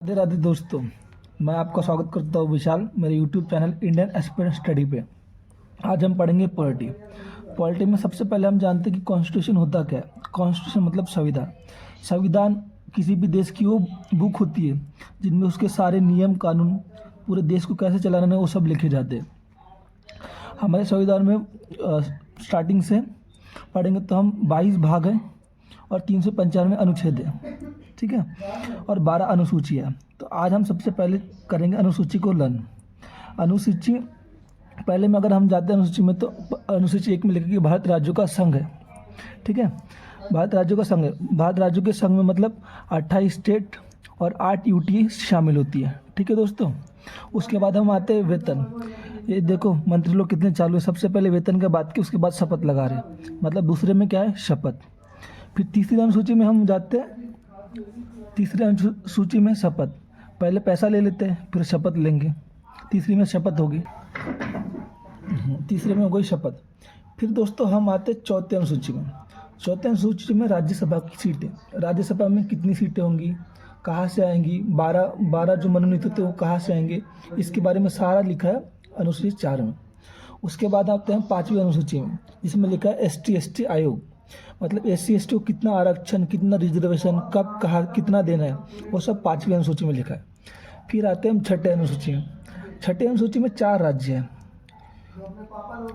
राधे राधे दोस्तों, मैं आपका स्वागत करता हूँ विशाल मेरे YouTube channel Indian aspirant study पे। आज हम पढ़ेंगे पॉलिटी। पॉलिटी में सबसे पहले हम जानते हैं कि कॉन्स्टिट्यूशन होता क्या है। कॉन्स्टिट्यूशन मतलब संविधान। संविधान किसी भी देश की वो बुक होती है जिनमें उसके सारे नियम कानून, पूरे देश को कैसे चलाना है वो सब लिखे जाते हैं। हमारे संविधान में स्टार्टिंग से पढ़ेंगे तो हम 22 भाग हैं और 395 अनुच्छेद है, ठीक है, और 12 अनुसूची है। तो आज हम सबसे पहले करेंगे अनुसूची को लर्न। अनुसूची पहले में अगर हम जाते हैं अनुसूची में, तो अनुसूची 1 में लिखा कि भारत राज्यों का संघ है, ठीक है। भारत राज्यों का संघ है। भारत राज्यों के संघ में मतलब 28 स्टेट और 8 यूटी शामिल होती है, ठीक है दोस्तों। उसके बाद हम आते हैं वेतन। ये देखो मंत्री लोग कितने चालू है। सबसे पहले वेतन की बात की, उसके बाद शपथ लगा रहे, मतलब दूसरे में क्या है, शपथ। फिर तीसरी अनुसूची में हम जाते हैं। तीसरी अनुसूची में शपथ, पहले पैसा ले लेते हैं फिर शपथ लेंगे। तीसरी में शपथ होगी, तीसरे में हो गई शपथ। फिर दोस्तों हम आते हैं चौथे अनुसूची में। चौथे अनुसूची में राज्यसभा की सीटें। राज्यसभा में कितनी सीटें होंगी, कहाँ से आएंगी, 12 जो मनोनीत होते हैं वो कहाँ से आएंगे, इसके बारे में सारा लिखा है अनुसूची 4 में। उसके बाद आते हैं 5वीं अनुसूची में, जिसमें लिखा है ST आयोग, मतलब SC/ST को कितना आरक्षण, कितना रिजर्वेशन, कब कहाँ कितना देना है, वो सब 5वीं अनुसूची में लिखा है। फिर आते हैं हम छठे अनुसूची में। छठे अनुसूची में 4 राज्य हैं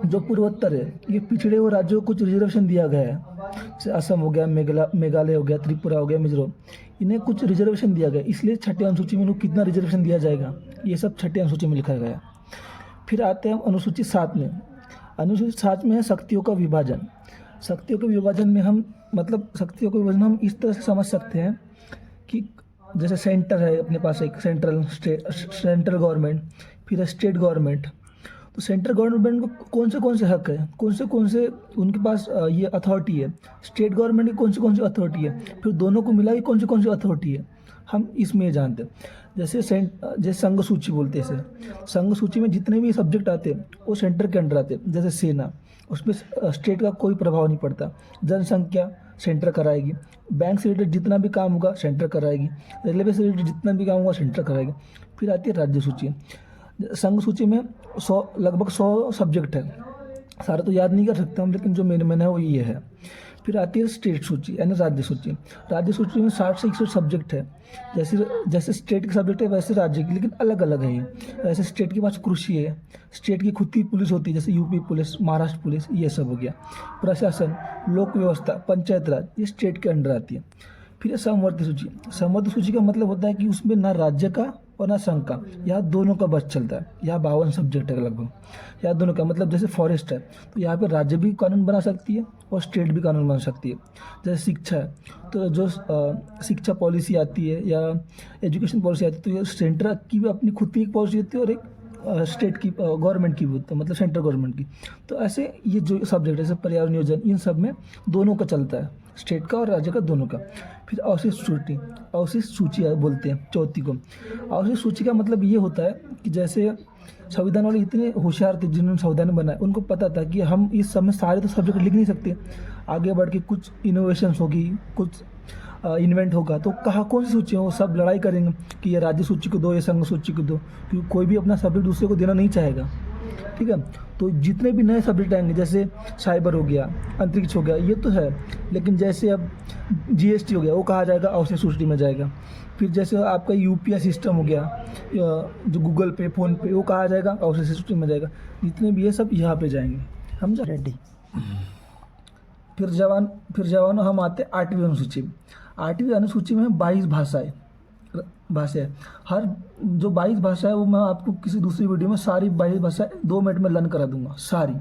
जो पूर्वोत्तर है। ये पिछड़े हुए राज्यों को कुछ रिजर्वेशन दिया गया है, जैसे असम हो गया, मेघालय हो गया, त्रिपुरा हो गया, मिजोरम, इन्हें कुछ रिजर्वेशन दिया गया, इसलिए छठे अनुसूची में इनको कितना रिजर्वेशन दिया जाएगा, ये सब छठे अनुसूची में लिखा गया। फिर आते हैं हम अनुसूची 7 में। अनुसूची 7 में है शक्तियों का विभाजन। शक्तियों के विभाजन में हम मतलब शक्तियों का विभाजन हम इस तरह से समझ सकते हैं कि जैसे सेंटर है अपने पास, एक सेंट्रल गवर्नमेंट, फिर स्टेट गवर्नमेंट। तो सेंट्रल गवर्नमेंट को कौन से हक है, कौन से उनके पास ये अथॉरिटी है। स्टेट गवर्नमेंट की कौन सी अथॉरिटी है, फिर दोनों को मिला के कौन सी अथॉरिटी है, हम इसमें जानते हैं। जैसे संघ सूची बोलते हैं इसे। संघ सूची में जितने भी सब्जेक्ट आते हैं वो सेंटर के अंडर आते हैं। जैसे सेना, उसमें स्टेट का कोई प्रभाव नहीं पड़ता। जनसंख्या सेंटर कराएगी। बैंक से रिलेटेड जितना भी काम होगा सेंटर कराएगी। रेलवे से रिलेटेड जितना भी काम होगा सेंटर कराएगी। फिर आती है राज्य सूची। संघ सूची में लगभग 100 सब्जेक्ट है, सारे तो याद नहीं कर सकते हम, लेकिन जो मेन है वो ये है। फिर आती है स्टेट सूची यानी राज्य सूची। राज्य सूची में 60 से 61 सब्जेक्ट है। जैसे स्टेट के सब्जेक्ट है वैसे राज्य की, लेकिन अलग अलग है ये। जैसे स्टेट के पास कृषि है, स्टेट की खुद की पुलिस होती है, जैसे यूपी पुलिस, महाराष्ट्र पुलिस, ये सब हो गया। प्रशासन, लोक व्यवस्था, पंचायत राज, ये स्टेट के अंडर आती है। फिर समवर्ती सूची। समवर्ती सूची का मतलब होता है कि उसमें ना राज्य का और ना संघ का, यहाँ दोनों का बस चलता है। यहाँ 52 सब्जेक्ट है लगभग, यहाँ दोनों का मतलब जैसे फॉरेस्ट है तो यहाँ पे राज्य भी कानून बना सकती है और स्टेट भी कानून बना सकती है। जैसे शिक्षा है तो जो शिक्षा पॉलिसी आती है या एजुकेशन पॉलिसी आती है, तो ये सेंटर की भी अपनी खुद की एक पॉलिसी होती है और एक स्टेट की गवर्नमेंट की भी होती है, मतलब सेंट्रल गवर्नमेंट की। तो ऐसे ये जो सब्जेक्ट है जैसे पर्यावरण नियोजन, इन सब में दोनों का चलता है, स्टेट का और राज्य का, दोनों का। फिर अवशिष्ट सूची बोलते हैं चौथी को। अवशिष्ट सूची का मतलब ये होता है कि जैसे संविधान वाले इतने होशियार थे जिन्होंने संविधान बनाया, उनको पता था कि हम इस समय सारे तो सब्जेक्ट लिख नहीं सकते, आगे बढ़ के कुछ इनोवेशंस होगी, कुछ इन्वेंट होगा, तो कहाँ कौन सी सूची हो, सब लड़ाई करेंगे कि ये राज्य सूची को दो, ये संघ सूची को दो, क्योंकि कोई भी अपना सब्जेक्ट दूसरे को देना नहीं चाहेगा, ठीक है। तो जितने भी नए सब्जेक्ट आएंगे, जैसे साइबर हो गया, अंतरिक्ष हो गया, ये तो है, लेकिन जैसे अब GST हो गया, वो कहा जाएगा अवशिष्ट सूची में जाएगा। फिर जैसे आपका UPI सिस्टम हो गया, जो गूगल पे, फ़ोन पे, वो कहा जाएगा अवशिष्ट सूची में जाएगा। जितने भी ये सब यहाँ पे जाएंगे, समझा, रेडी। फिर जवान हम आते 8वीं अनुसूची। 8वीं अनुसूची में 22 भाषाएं। हर जो 22 भाषा है वो मैं आपको किसी दूसरी वीडियो में सारी 22 भाषाएं 2 मिनट में लर्न करा दूंगा सारी।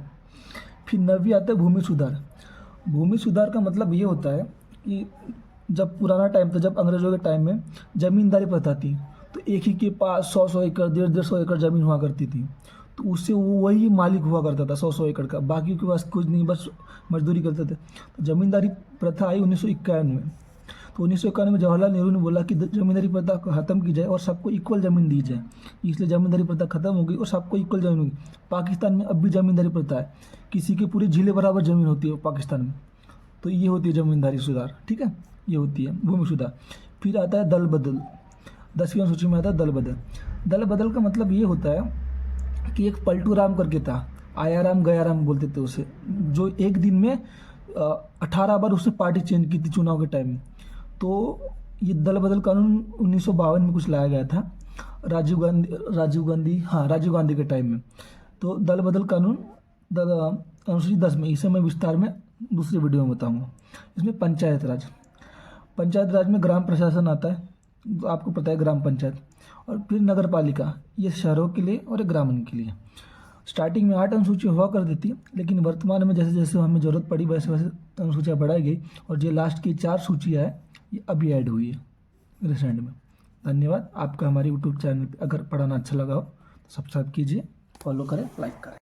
फिर 9वीं आता है भूमि सुधार। भूमि सुधार का मतलब ये होता है कि जब पुराना टाइम था, जब अंग्रेजों के टाइम में जमींदारी प्रथा थी, तो एक ही के पास 100 एकड़, 150 एकड़ ज़मीन हुआ करती थी, तो उससे वो वही मालिक हुआ करता था 100 एकड़ का, बाकी के पास कुछ नहीं, बस मजदूरी करते थे। तो जमींदारी प्रथा आई 1951 में। तो 1951 में जवाहरलाल नेहरू ने बोला कि जमींदारी प्रथा खत्म की जाए और सबको इक्वल ज़मीन दी जाए, इसलिए जमींदारी प्रथा खत्म हो गई और सबको इक्वल ज़मीन होगी। पाकिस्तान में अब भी जमींदारी प्रथा है, किसी की पूरी झीले बराबर ज़मीन होती है पाकिस्तान में, तो ये होती है जमींदारी सुधार, ठीक है, ये होती है भूमि सुधार। फिर आता है दल बदल। 10वीं अनुसूची में आता है दल बदल। दल बदल का मतलब ये होता है कि एक पलटू राम करके था, आया राम गया राम बोलते थे उसे, जो एक दिन में 18 बार उसने पार्टी चेंज की थी चुनाव के टाइम में। तो ये दल बदल कानून 1952 में कुछ लाया गया था, राजीव गांधी के टाइम में। तो दल बदल कानून अनुसूची 10 में, इसे मैं विस्तार में दूसरी वीडियो में बताऊंगा। इसमें पंचायत राज में ग्राम प्रशासन आता है, तो आपको पता है ग्राम पंचायत, और फिर नगर पालिका, ये शहरों के लिए और ग्रामीण के लिए। स्टार्टिंग में 8 अनुसूची हुआ कर देती, लेकिन वर्तमान में जैसे जैसे हमें ज़रूरत पड़ी वैसे वैसे अनुसूचियाँ बढ़ाई गई, और ये लास्ट की 4 सूचियाँ है ये अभी ऐड हुई है रिसेंट में। धन्यवाद। आपका हमारे यूट्यूब चैनल पर अगर पढ़ाना अच्छा लगा हो तो सब्सक्राइब कीजिए, फॉलो करें, लाइक करें।